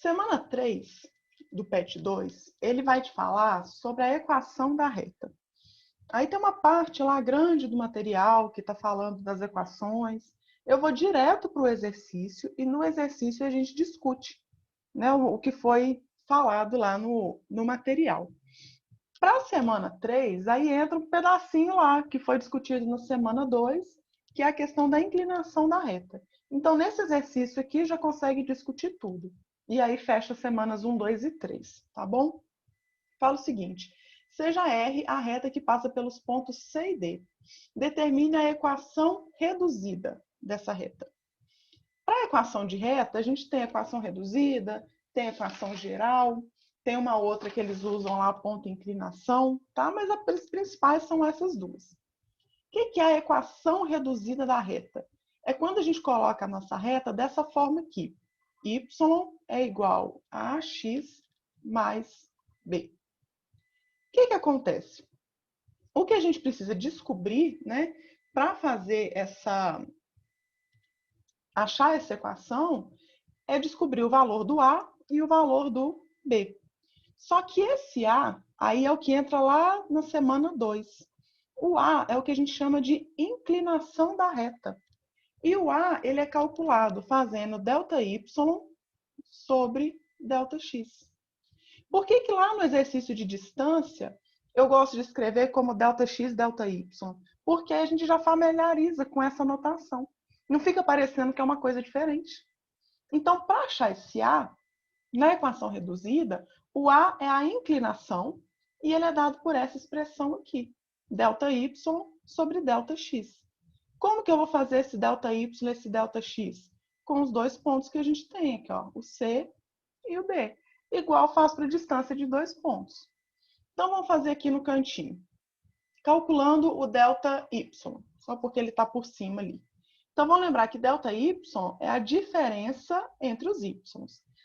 Semana 3 do PET 2, ele vai te falar sobre a equação da reta. Aí tem uma parte lá grande do material que está falando das equações. Eu vou direto para o exercício e no exercício a gente discute, né, o que foi falado lá no material. Para a semana 3, aí entra um pedacinho lá que foi discutido na semana 2, que é a questão da inclinação da reta. Então, nesse exercício aqui, já consegue discutir tudo. E aí fecha semanas 1, 2 e 3, tá bom? Fala o seguinte, seja R a reta que passa pelos pontos C e D. Determine a equação reduzida dessa reta. Para a equação de reta, a gente tem a equação reduzida, tem a equação geral, tem uma outra que eles usam lá, ponto inclinação, tá? Mas as principais são essas duas. O que é a equação reduzida da reta? É quando a gente coloca a nossa reta dessa forma aqui. Y é igual a x mais b. O que acontece? O que a gente precisa descobrir, né, para fazer achar essa equação, é descobrir o valor do A e o valor do B. Só que esse A, aí é o que entra lá na semana 2. O A é o que a gente chama de inclinação da reta. E o A, ele é calculado fazendo ΔY sobre ΔX. Por que lá no exercício de distância, eu gosto de escrever como ΔX, ΔY? Porque a gente já familiariza com essa notação. Não fica parecendo que é uma coisa diferente. Então, para achar esse A, na equação reduzida, o A é a inclinação e ele é dado por essa expressão aqui, ΔY sobre ΔX. Como que eu vou fazer esse ΔY e esse ΔX? Com os dois pontos que a gente tem aqui, ó, o C e o B. Igual faço para a distância de 2 pontos. Então, vamos fazer aqui no cantinho. Calculando o ΔY, só porque ele está por cima ali. Então, vamos lembrar que ΔY é a diferença entre os y.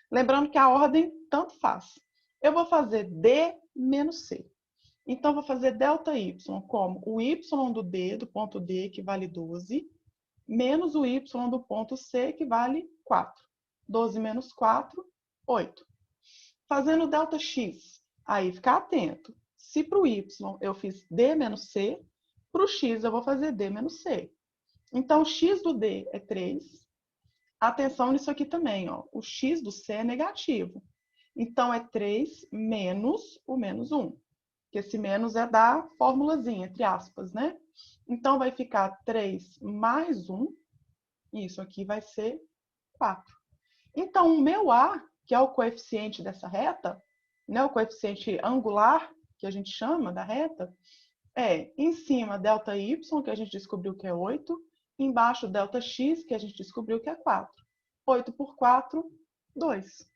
Lembrando que a ordem tanto faz. Eu vou fazer D menos C. Então, vou fazer ΔY como o y do D, do ponto D, que vale 12, menos o y do ponto C, que vale 4. 12 menos 4, 8. Fazendo ΔX, aí ficar atento. Se para o y eu fiz D menos C, para o x eu vou fazer D menos C. Então, x do D é 3. Atenção nisso aqui também, ó. O x do C é negativo. Então, é 3 menos o menos 1. Que esse menos é da formulazinha, entre aspas, né? Então, vai ficar 3 mais 1. Isso aqui vai ser 4. Então, o meu A, que é o coeficiente dessa reta, né, o coeficiente angular, que a gente chama da reta, é em cima ΔY, que a gente descobriu que é 8, embaixo ΔX, que a gente descobriu que é 4. 8 por 4, 2.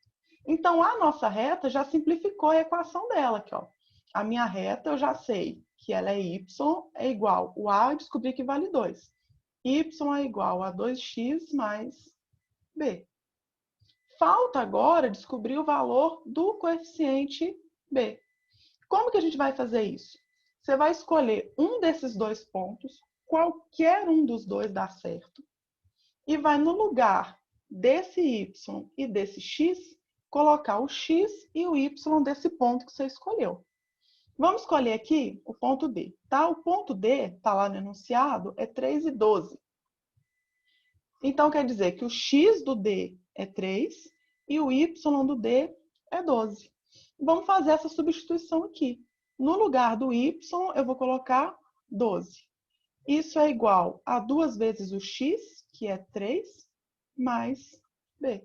Então, a nossa reta já simplificou a equação dela aqui, ó. A minha reta, eu já sei que ela é y é igual, o A eu descobri que vale 2. Y é igual a 2x mais b. Falta agora descobrir o valor do coeficiente b. Como que a gente vai fazer isso? Você vai escolher um desses dois pontos, qualquer um dos dois dá certo, e vai no lugar desse y e desse x, colocar o x e o y desse ponto que você escolheu. Vamos escolher aqui o ponto D, tá? O ponto D, tá lá no enunciado, é 3 e 12. Então, quer dizer que o x do D é 3 e o y do D é 12. Vamos fazer essa substituição aqui. No lugar do y, eu vou colocar 12. Isso é igual a 2 vezes o x, que é 3, mais b.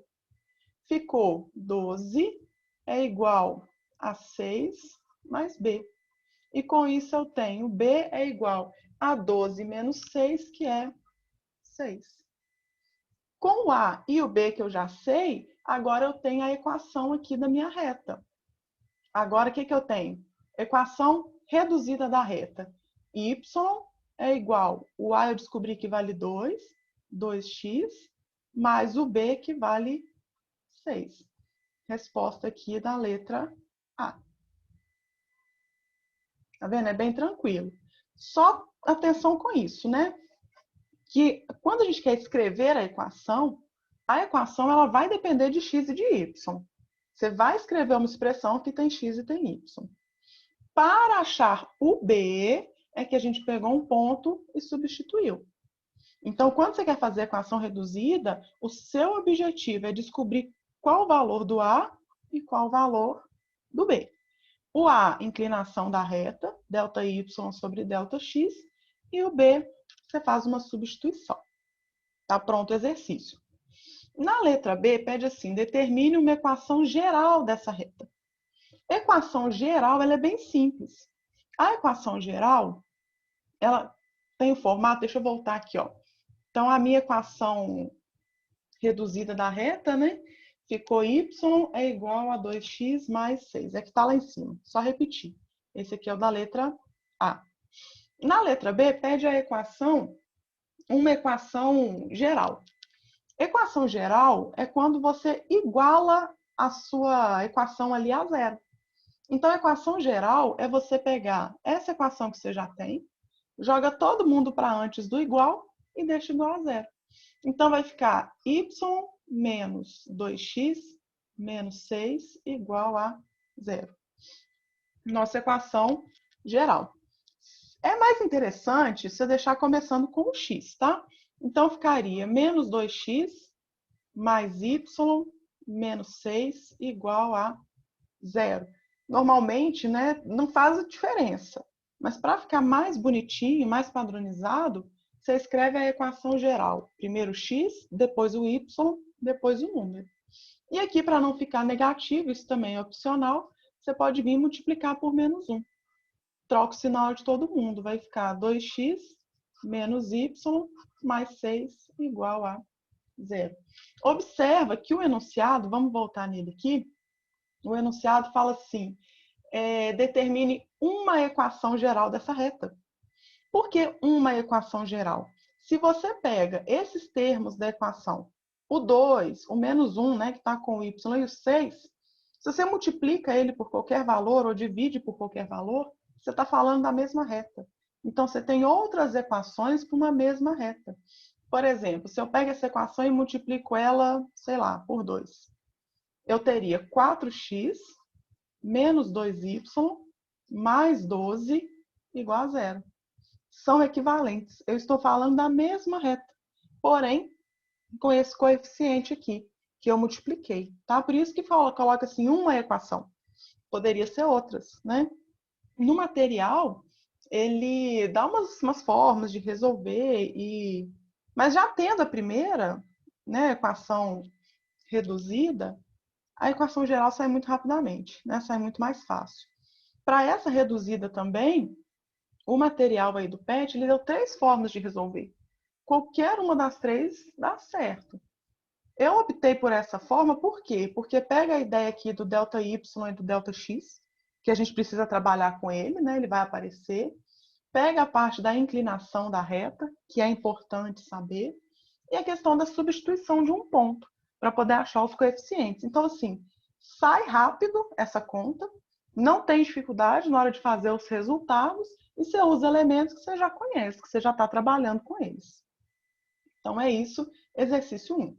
Ficou 12 é igual a 6 mais b. E com isso eu tenho b é igual a 12 menos 6, que é 6. Com o A e o B que eu já sei, agora eu tenho a equação aqui da minha reta. Agora, o que eu tenho? Equação reduzida da reta. Y é igual, o A eu descobri que vale 2, 2x, mais o B que vale 6. Resposta aqui da letra A. Tá vendo? É bem tranquilo. Só atenção com isso, né? Que quando a gente quer escrever a equação ela vai depender de x e de y. Você vai escrever uma expressão que tem x e tem y. Para achar o b, é que a gente pegou um ponto e substituiu. Então, quando você quer fazer equação reduzida, o seu objetivo é descobrir qual o valor do a e qual o valor do b. O a, inclinação da reta, ΔY sobre ΔX, e o b, você faz uma substituição. Tá pronto o exercício. Na letra B, pede assim, determine uma equação geral dessa reta. Equação geral, ela é bem simples. A equação geral, ela tem o formato, deixa eu voltar aqui, ó. Então, a minha equação reduzida da reta, né? Ficou y é igual a 2x mais 6. É que está lá em cima, só repetir. Esse aqui é o da letra A. Na letra B, pede a equação, uma equação geral. Equação geral é quando você iguala a sua equação ali a zero. Então, a equação geral é você pegar essa equação que você já tem, joga todo mundo para antes do igual e deixa igual a zero. Então, vai ficar y menos 2x menos 6 igual a zero. Nossa equação geral. É mais interessante se eu deixar começando com o x, tá? Então, ficaria menos 2x mais y menos 6 igual a zero. Normalmente, né, não faz diferença. Mas para ficar mais bonitinho, mais padronizado, você escreve a equação geral. Primeiro x, depois o y, depois o número. E aqui, para não ficar negativo, isso também é opcional, você pode vir multiplicar por menos 1. Troca o sinal de todo mundo. Vai ficar 2x menos y mais 6 igual a zero. Observa que o enunciado, vamos voltar nele aqui, o enunciado fala assim, determine uma equação geral dessa reta. Por que uma equação geral? Se você pega esses termos da equação, o 2, o menos 1, né, que está com o y, e o 6, se você multiplica ele por qualquer valor ou divide por qualquer valor, você está falando da mesma reta. Então, você tem outras equações para uma mesma reta. Por exemplo, se eu pego essa equação e multiplico ela, sei lá, por 2, eu teria 4x menos 2y mais 12 igual a zero. São equivalentes. Eu estou falando da mesma reta, porém, com esse coeficiente aqui, que eu multipliquei, tá? Por isso que coloca assim, uma equação. Poderia ser outras, né? No material, ele dá umas formas de resolver, mas já tendo a primeira, né, equação reduzida, a equação geral sai muito rapidamente, né? Sai muito mais fácil. Para essa reduzida também, o material aí do PET, ele deu 3 formas de resolver. Qualquer uma das 3 dá certo. Eu optei por essa forma, por quê? Porque pega a ideia aqui do ΔY e do ΔX, que a gente precisa trabalhar com ele, né? Ele vai aparecer. Pega a parte da inclinação da reta, que é importante saber, e a questão da substituição de um ponto, para poder achar os coeficientes. Então, assim, sai rápido essa conta, não tem dificuldade na hora de fazer os resultados, e você usa elementos que você já conhece, que você já está trabalhando com eles. Então, é isso, exercício 1.